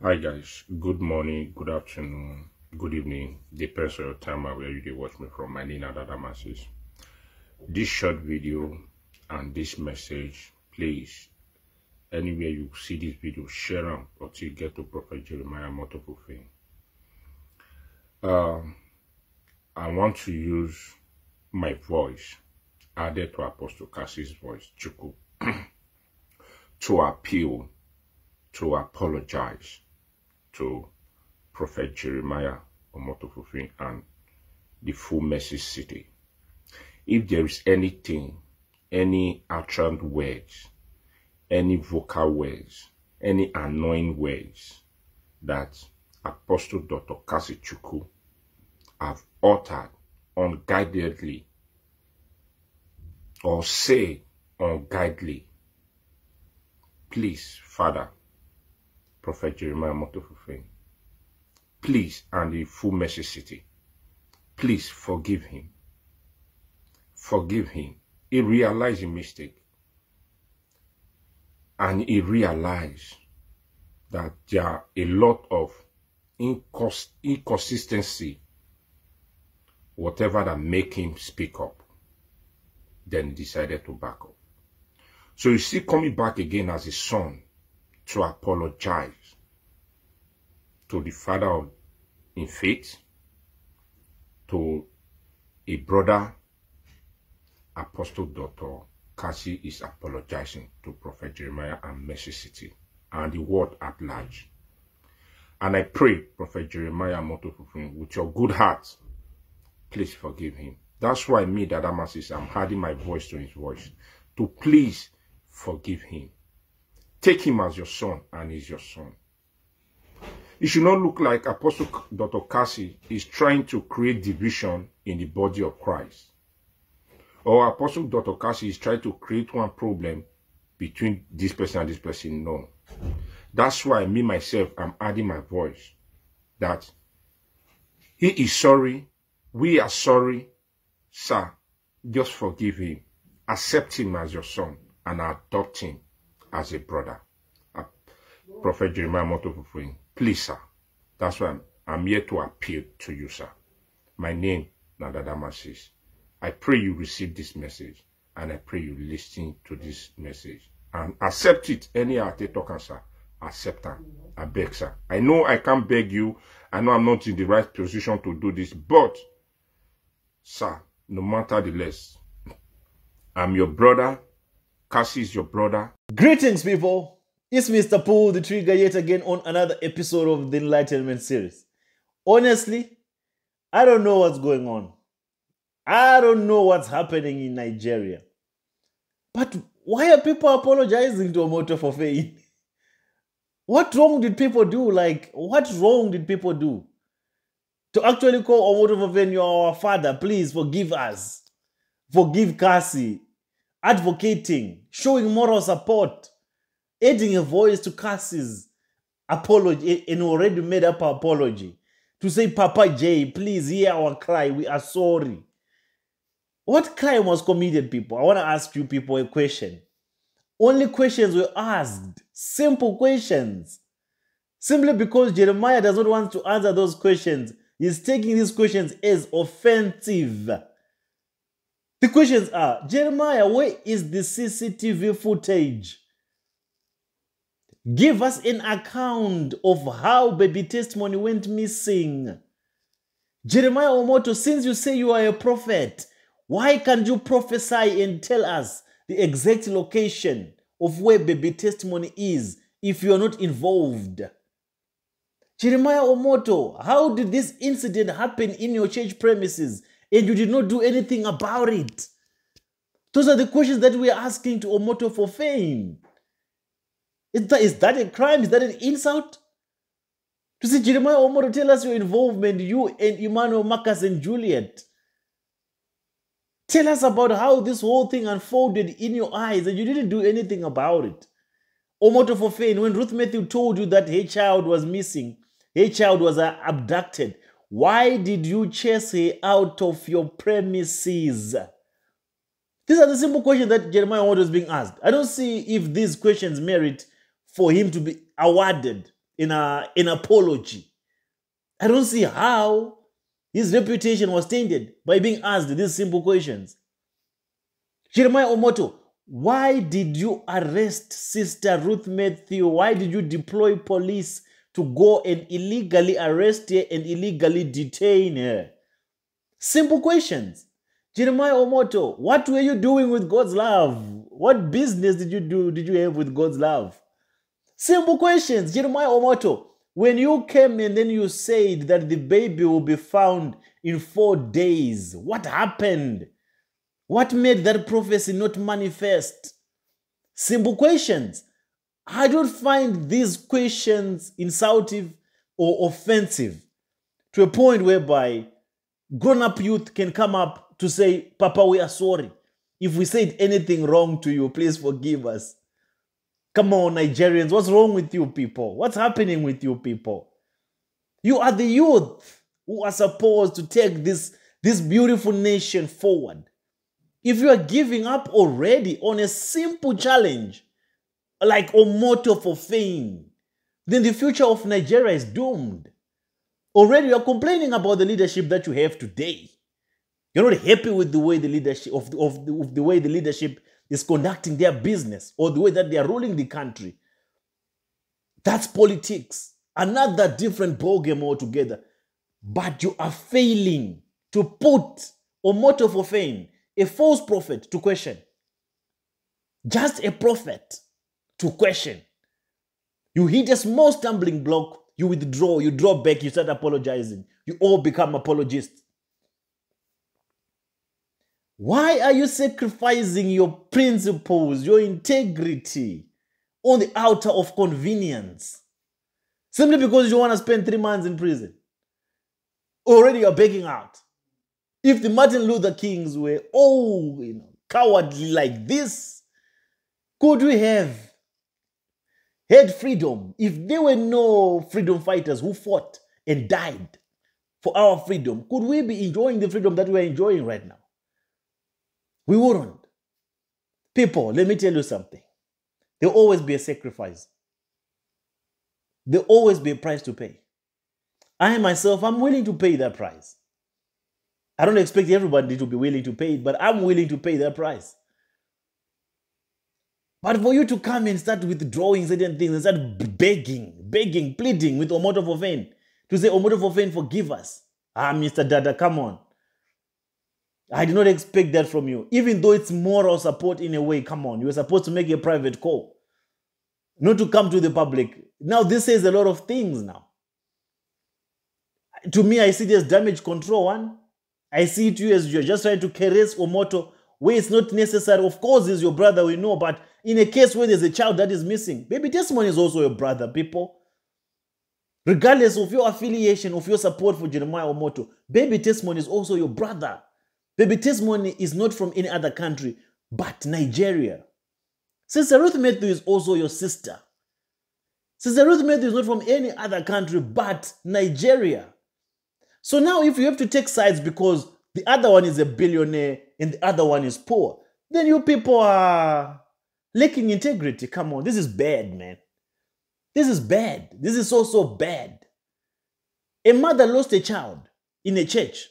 Hi guys, good morning, good afternoon, good evening, depends on your time and where you watch me from. My name is Damasis. This short video and this message, please, anywhere you see this video, share them until you get to Prophet Jeremiah Omoto. I want to use my voice added to Apostle Cassie's voice, Chuku, to appeal, to apologize to Prophet Jeremiah Omoto and the full message city. If there is anything, any uttered words, any vocal words, any annoying words that Apostle Dr. Cassie Chuku have uttered unguidedly or say unguidedly, please, Father, Prophet Jeremiah Omoto, please, and the full message city, please forgive him. Forgive him. He realized his mistake. And he realized that there are a lot of inconsistency, whatever that make him speak up. Then he decided to back up. So you see, coming back again as a son to apologize to the father in faith, to a brother, Apostle Dr. Cassie is apologizing to Prophet Jeremiah and Mercy City and the world at large. And I pray, Prophet Jeremiah Omoto, with your good heart, please forgive him. That's why me, Dadamas, I'm adding my voice to his voice, to please forgive him. Take him as your son, and he's your son. It should not look like Apostle Dr. Cassie is trying to create division in the body of Christ. Or Apostle Dr. Cassie is trying to create one problem between this person and this person. No. That's why me, myself, I'm adding my voice. That he is sorry. We are sorry. Sir, just forgive him. Accept him as your son and adopt him as a brother. Prophet Jeremiah Omoto, please, sir. That's why I'm here to appeal to you, sir. My name, Nadadamasis. I pray you receive this message, and I pray you listen to this message and accept it. Any talk, sir, accept it. I beg, sir. I know I can't beg you. I know I'm not in the right position to do this, but, sir, no matter the less, I'm your brother. Cassie is your brother. Greetings, people. It's Mr. Pull the Trigger yet again on another episode of the Enlightenment series. Honestly, I don't know what's going on. I don't know what's happening in Nigeria. But why are people apologizing to Omoto for fame? What wrong did people do? What wrong did people do? To actually call Omoto for fame, you're our father, please forgive us. Forgive Cassie. Advocating, showing moral support, adding a voice to Cassie's apology, an already made up apology. To say, Papa J, please hear our cry, we are sorry. What crime was committed, people? I want to ask you people a question. Only questions were asked. Simple questions. Simply because Jeremiah does not want to answer those questions, he's taking these questions as offensive. The questions are, Jeremiah, where is the CCTV footage? Give us an account of how baby testimony went missing. Jeremiah Omoto, since you say you are a prophet, why can't you prophesy and tell us the exact location of where baby testimony is if you are not involved? Jeremiah Omoto, how did this incident happen in your church premises and you did not do anything about it? Those are the questions that we are asking to Omoto for fame. Is that a crime? Is that an insult? To see Jeremiah Omoto, tell us your involvement, you and Emmanuel, Marcus, and Juliet. Tell us about how this whole thing unfolded in your eyes and you didn't do anything about it. Omoto for fame, when Ruth Matthew told you that her child was missing, her child was abducted, why did you chase her out of your premises? These are the simple questions that Jeremiah Omoto is being asked. I don't see if these questions merit for him to be awarded an apology. I don't see how his reputation was tainted by being asked these simple questions. Jeremiah Omoto, why did you arrest Sister Ruth Matthew? Why did you deploy police to go and illegally arrest her and illegally detain her? Simple questions. Jeremiah Omoto, what were you doing with God's love? What business did you have with God's love? Simple questions. Jeremiah Omoto, when you came and then you said that the baby will be found in 4 days, what happened? What made that prophecy not manifest? Simple questions. I don't find these questions insultive or offensive to a point whereby grown-up youth can come up to say, Papa, we are sorry. If we said anything wrong to you, please forgive us. Come on, Nigerians, what's wrong with you people? What's happening with you people? You are the youth who are supposed to take this beautiful nation forward. If you are giving up already on a simple challenge, like Omoto for fame, then the future of Nigeria is doomed. Already you are complaining about the leadership that you have today. You're not happy with the way the leadership of the way the leadership is conducting their business or the way that they are ruling the country. That's politics. Another different ballgame altogether. But you are failing to put Omoto for fame, a false prophet, to question. Just a prophet to question. You hit a small stumbling block, you withdraw, you draw back, you start apologizing. You all become apologists. Why are you sacrificing your principles, your integrity on the altar of convenience? Simply because you want to spend 3 months in prison. Already you're begging out. If the Martin Luther Kings were all cowardly like this, could we have had freedom? If there were no freedom fighters who fought and died for our freedom, could we be enjoying the freedom that we are enjoying right now? We wouldn't. People, let me tell you something. There'll always be a sacrifice. There'll always be a price to pay. I myself, I'm willing to pay that price. I don't expect everybody to be willing to pay it, but I'm willing to pay that price. But for you to come and start withdrawing certain things and start begging, pleading with Omoto for fame, to say, Omoto for fame, forgive us. Mr. Dada, come on. I did not expect that from you. Even though it's moral support in a way, come on. You were supposed to make a private call. Not to come to the public. Now this says a lot of things now. To me, I see this damage control one. I see it you as you're just trying to caress Omoto where it's not necessary. Of course, he's your brother, we know, but in a case where there's a child that is missing, baby testimony is also your brother, people. Regardless of your affiliation, of your support for Jeremiah Omoto, baby testimony is also your brother. Baby testimony is not from any other country, but Nigeria. Sister Ruth Matthew is also your sister. Sister Ruth Matthew is not from any other country, but Nigeria. So now if you have to take sides because the other one is a billionaire and the other one is poor, then you people are lacking integrity. Come on, this is bad, man. This is bad. This is so bad. A mother lost a child in a church.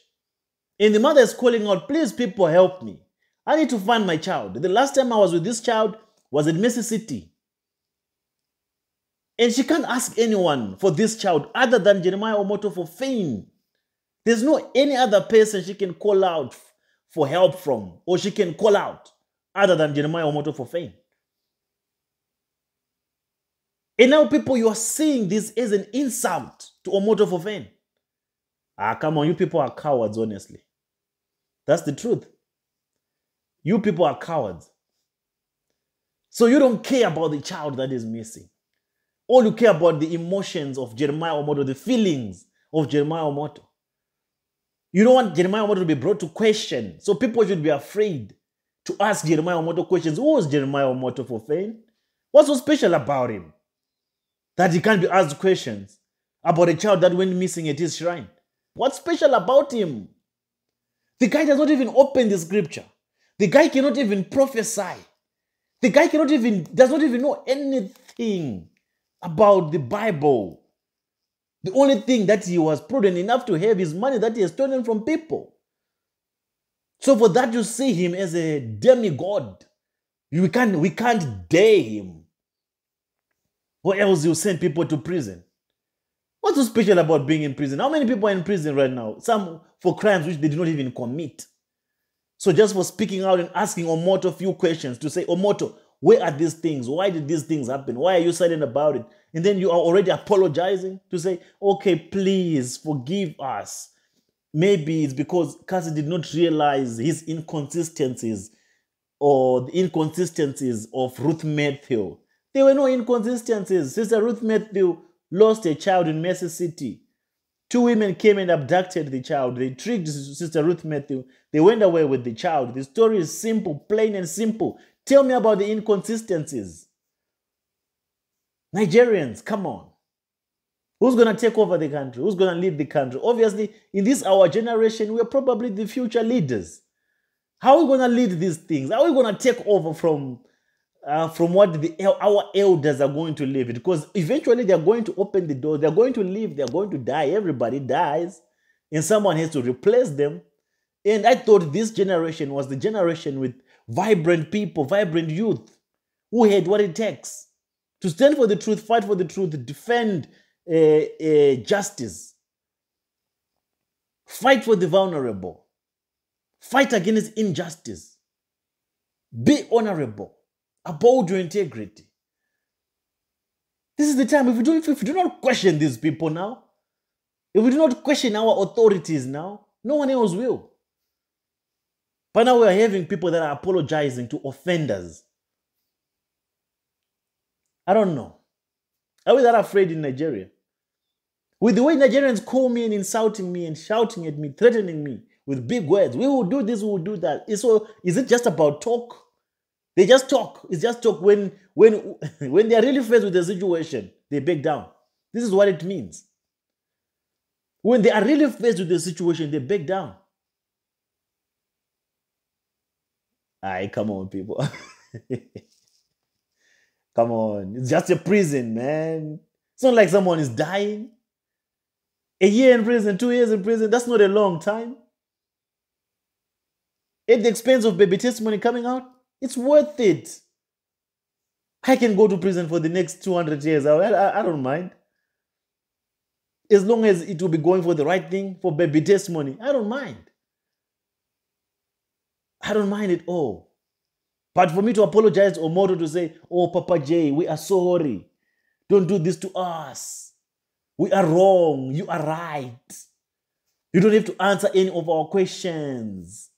And the mother is calling out, please people help me. I need to find my child. The last time I was with this child was in Mississippi. And she can't ask anyone for this child other than Jeremiah Omoto for fame. There's no any other person she can call out for help from, or she can call out other than Jeremiah Omoto for fame. And now people, you are seeing this as an insult to Omoto for fame. Come on, you people are cowards, honestly. That's the truth. You people are cowards. So you don't care about the child that is missing. All you care about the emotions of Jeremiah Omoto, the feelings of Jeremiah Omoto. You don't want Jeremiah Omoto to be brought to question. So people should be afraid to ask Jeremiah Omoto questions. Who was Jeremiah Omoto for fame? What's so special about him that he can't be asked questions about a child that went missing at his shrine? What's special about him? The guy does not even open the scripture. The guy cannot even prophesy. The guy does not even know anything about the Bible. The only thing that he was prudent enough to have is money that he has stolen from people. So for that, you see him as a demigod. We can't dare him. Or else you send people to prison. What's so special about being in prison? How many people are in prison right now? Some for crimes which they did not even commit. So just for speaking out and asking Omoto a few questions to say, Omoto, where are these things? Why did these things happen? Why are you silent about it? And then you are already apologizing to say, okay, please forgive us. Maybe it's because Cassie did not realize his inconsistencies or the inconsistencies of Ruth Matthew. There were no inconsistencies. Sister Ruth Matthew lost a child in Mercy City. 2 women came and abducted the child. They tricked Sister Ruth Matthew. They went away with the child. The story is simple, plain and simple. Tell me about the inconsistencies. Nigerians, come on. Who's going to take over the country? Who's going to lead the country? Obviously, in this our generation, we're probably the future leaders. How are we going to lead these things? How are we going to take over from what our elders are going to leave? Because eventually they're going to open the door. They're going to leave. They're going to die. Everybody dies. And someone has to replace them. And I thought this generation was the generation with vibrant people, vibrant youth, who had what it takes to stand for the truth, fight for the truth, defend justice, fight for the vulnerable, fight against injustice, be honorable, uphold your integrity. This is the time. If we do not question these people now, if we do not question our authorities now, no one else will. But now we are having people that are apologizing to offenders. I don't know. Are we that afraid in Nigeria? With the way Nigerians call me and insulting me and shouting at me, threatening me with big words, we will do this, we will do that. So is it just about talk? They just talk. It's just talk. When they are really faced with the situation, they back down. This is what it means. When they are really faced with the situation, they back down. Aye, come on, people. Come on. It's just a prison, man. It's not like someone is dying. A year in prison, 2 years in prison, that's not a long time. At the expense of baby testimony coming out, it's worth it. I can go to prison for the next 200 years. I don't mind. As long as it will be going for the right thing, for baby testimony, I don't mind. I don't mind at all. But for me to apologize to Omoto to say, oh, Papa J, we are sorry. Don't do this to us. We are wrong. You are right. You don't have to answer any of our questions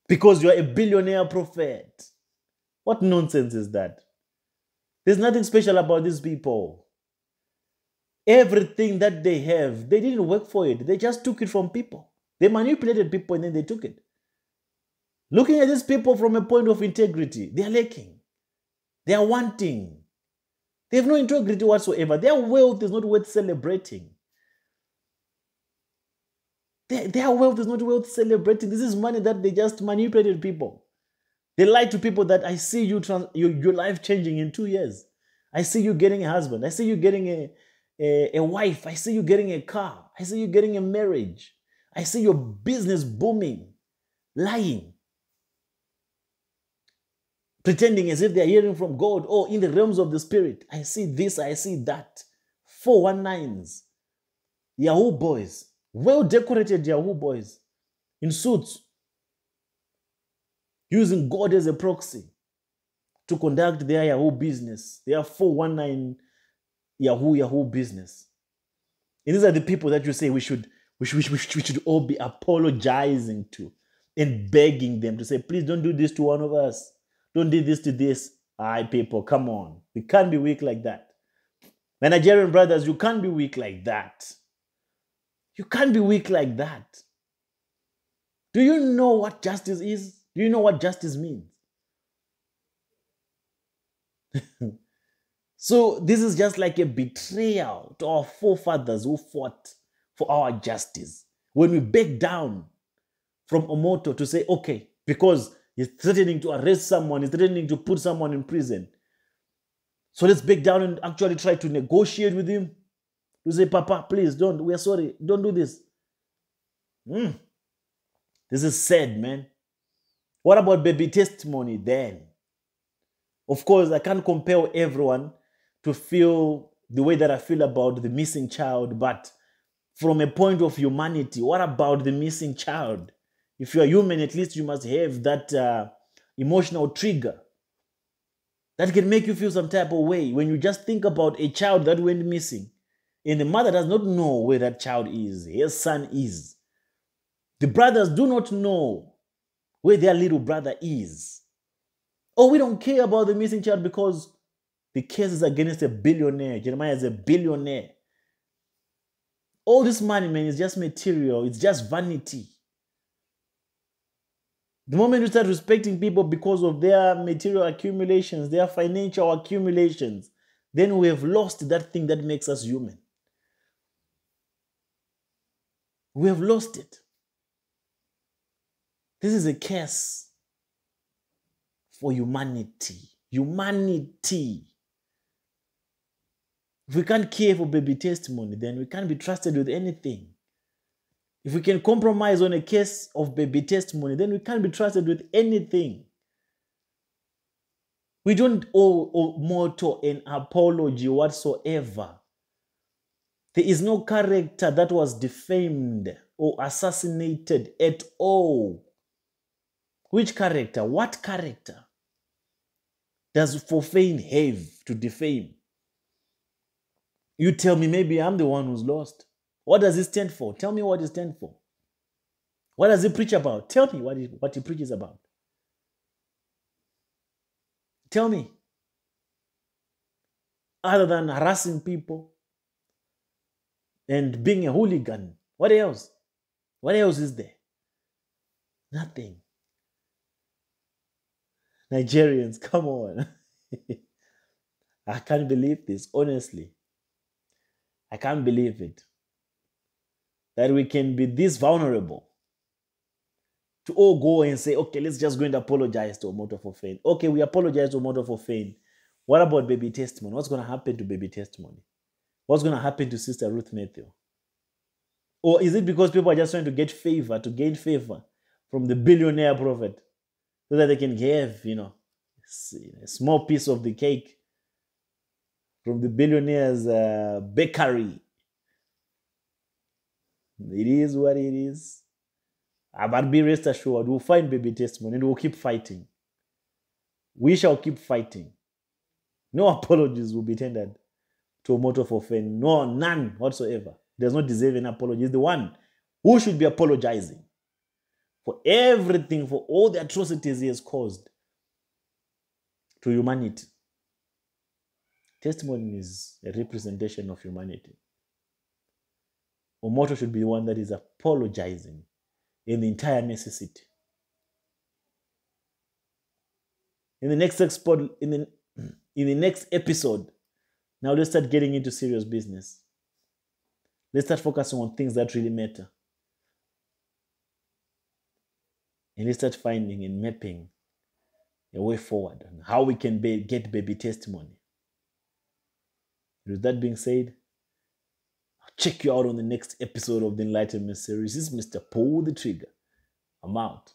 because you are a billionaire prophet. What nonsense is that? There's nothing special about these people. Everything that they have, they didn't work for it. They just took it from people. They manipulated people and then they took it. Looking at these people from a point of integrity, they are lacking. They are wanting. They have no integrity whatsoever. Their wealth is not worth celebrating. Their wealth is not worth celebrating. This is money that they just manipulated people. They lied to people that I see your life changing in 2 years. I see you getting a husband. I see you getting a wife. I see you getting a car. I see you getting a marriage. I see your business booming. Lying. Pretending as if they are hearing from God. Oh, in the realms of the spirit, I see this, I see that. 419s. Yahoo boys. Well-decorated Yahoo boys. In suits. Using God as a proxy to conduct their Yahoo business. Their 419 Yahoo business. And these are the people that you say we should all be apologizing to and begging them to say, please don't do this to one of us. Don't do this to this. Aye, people, come on. We can't be weak like that. My Nigerian brothers, you can't be weak like that. You can't be weak like that. Do you know what justice is? Do you know what justice means? So this is just like a betrayal to our forefathers who fought for our justice. When we back down from Omoto to say, okay, because he's threatening to arrest someone, he's threatening to put someone in prison. So let's back down and actually try to negotiate with him. To say, Papa, please don't. We are sorry. Don't do this. This is sad, man. What about baby testimony then? Of course, I can't compel everyone to feel the way that I feel about the missing child, but from a point of humanity, what about the missing child? If you are human, at least you must have that emotional trigger that can make you feel some type of way when you just think about a child that went missing and the mother does not know where that child is, her son is. The brothers do not know where their little brother is. Oh, we don't care about the missing child because the case is against a billionaire. Jeremiah is a billionaire. All this money, man, is just material. It's just vanity. The moment you start respecting people because of their material accumulations, their financial accumulations, then we have lost that thing that makes us human. We have lost it. This is a curse for humanity. Humanity. If we can't care for baby testimony, then we can't be trusted with anything. If we can compromise on a case of baby testimony, then we can't be trusted with anything. We don't owe Omoto an apology whatsoever. There is no character that was defamed or assassinated at all. Which character? What character does Fofane have to defame? You tell me, maybe I'm the one who's lost. What does he stand for? Tell me what he stands for. What does he preach about? Tell me what he preaches about. Tell me. Other than harassing people and being a hooligan, what else? What else is there? Nothing. Nigerians, come on. I can't believe this, honestly. I can't believe it. That we can be this vulnerable to all go and say, okay, let's just go and apologize to Omoto for Fane. Okay, we apologize to Omoto for Fane. What about baby testimony? What's going to happen to baby testimony? What's going to happen to Sister Ruth Matthew? Or is it because people are just trying to get favor, to gain favor from the billionaire prophet so that they can have, a small piece of the cake from the billionaire's bakery? It is what it is. But be rest assured, we'll find baby testimony and we'll keep fighting. We shall keep fighting. No apologies will be tendered to Omoto for Fane. No, none whatsoever. He does not deserve an apology. He's the one who should be apologizing for everything, for all the atrocities he has caused to humanity. Testimony is a representation of humanity. Omoto should be the one that is apologizing in the entire necessity. In the next episode, now let's start getting into serious business. Let's start focusing on things that really matter. And let's start finding and mapping a way forward on how we can get baby testimony. With that being said, I'll check you out on the next episode of the Enlightenment series. This is Mr. Pull the Trigger. I'm out.